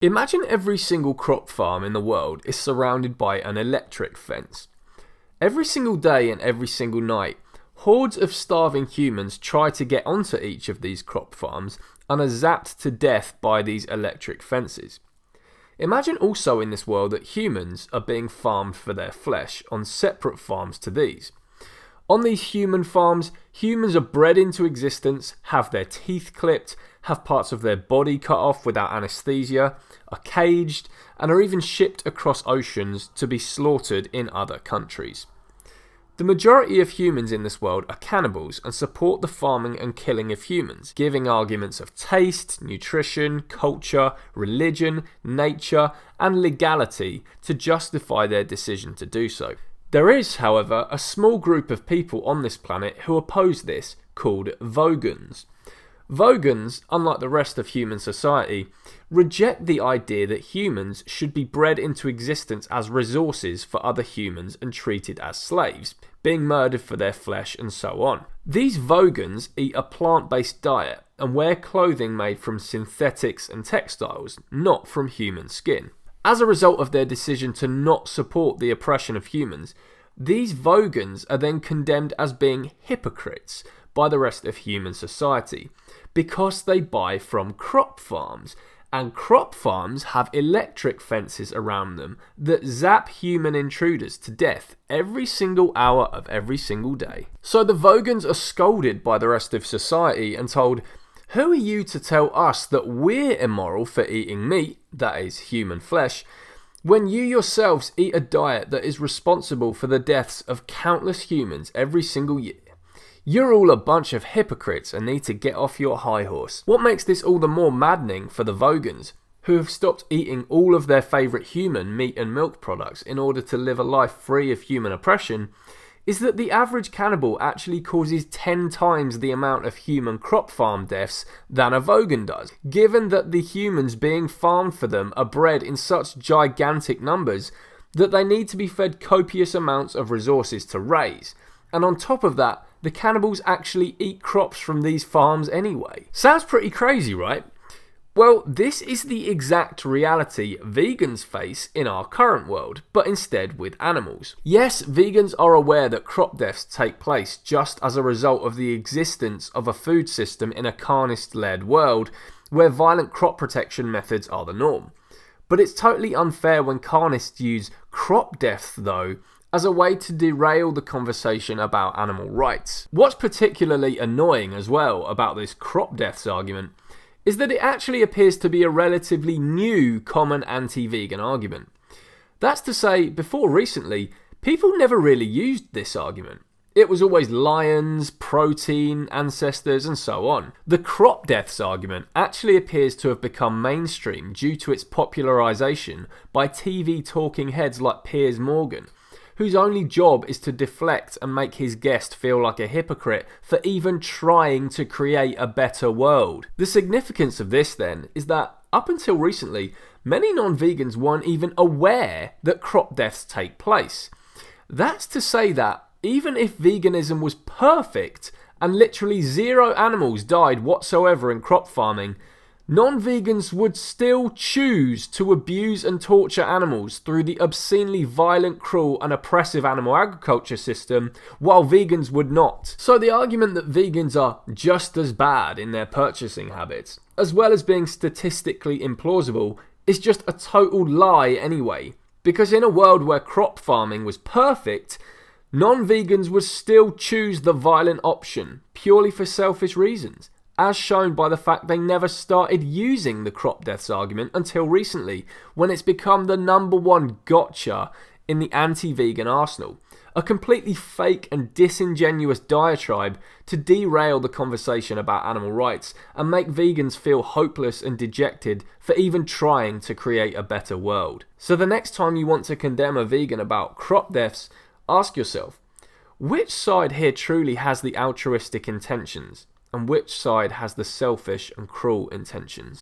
Imagine every single crop farm in the world is surrounded by an electric fence. Every single day and every single night, hordes of starving humans try to get onto each of these crop farms and are zapped to death by these electric fences. Imagine also in this world that humans are being farmed for their flesh on separate farms to these. On these human farms, humans are bred into existence, have their teeth clipped, have parts of their body cut off without anesthesia, are caged, and are even shipped across oceans to be slaughtered in other countries. The majority of humans in this world are cannibals and support the farming and killing of humans, giving arguments of taste, nutrition, culture, religion, nature, and legality to justify their decision to do so. There is, however, a small group of people on this planet who oppose this, called vegans. Vegans, unlike the rest of human society, reject the idea that humans should be bred into existence as resources for other humans and treated as slaves, being murdered for their flesh and so on. These vegans eat a plant-based diet and wear clothing made from synthetics and textiles, not from human skin. As a result of their decision to not support the oppression of humans, these vegans are then condemned as being hypocrites by the rest of human society because they buy from crop farms, and crop farms have electric fences around them that zap human intruders to death every single hour of every single day. So the vegans are scolded by the rest of society and told, "Who are you to tell us that we're immoral for eating meat, that is human flesh, when you yourselves eat a diet that is responsible for the deaths of countless humans every single year? You're all a bunch of hypocrites and need to get off your high horse." What makes this all the more maddening for the vegans, who have stopped eating all of their favourite human meat and milk products in order to live a life free of human oppression, is that the average cannibal actually causes 10 times the amount of human crop farm deaths than a vegan does, given that the humans being farmed for them are bred in such gigantic numbers that they need to be fed copious amounts of resources to raise. And on top of that, the cannibals actually eat crops from these farms anyway. Sounds pretty crazy, right? Well, this is the exact reality vegans face in our current world, but instead with animals. Yes, vegans are aware that crop deaths take place just as a result of the existence of a food system in a carnist-led world where violent crop protection methods are the norm. But it's totally unfair when carnists use crop deaths, though, as a way to derail the conversation about animal rights. What's particularly annoying as well about this crop deaths argument is that it actually appears to be a relatively new common anti-vegan argument. That's to say, before recently, people never really used this argument. It was always lions, protein, ancestors, and so on. The crop deaths argument actually appears to have become mainstream due to its popularisation by TV talking heads like Piers Morgan, whose only job is to deflect and make his guest feel like a hypocrite for even trying to create a better world. The significance of this then is that up until recently, many non-vegans weren't even aware that crop deaths take place. That's to say that even if veganism was perfect and literally zero animals died whatsoever in crop farming, non-vegans would still choose to abuse and torture animals through the obscenely violent, cruel and oppressive animal agriculture system, while vegans would not. So the argument that vegans are just as bad in their purchasing habits, as well as being statistically implausible, is just a total lie anyway. Because in a world where crop farming was perfect, non-vegans would still choose the violent option, purely for selfish reasons, as shown by the fact they never started using the crop deaths argument until recently, when it's become the #1 gotcha in the anti-vegan arsenal. A completely fake and disingenuous diatribe to derail the conversation about animal rights and make vegans feel hopeless and dejected for even trying to create a better world. So the next time you want to condemn a vegan about crop deaths, ask yourself, which side here truly has the altruistic intentions? And which side has the selfish and cruel intentions?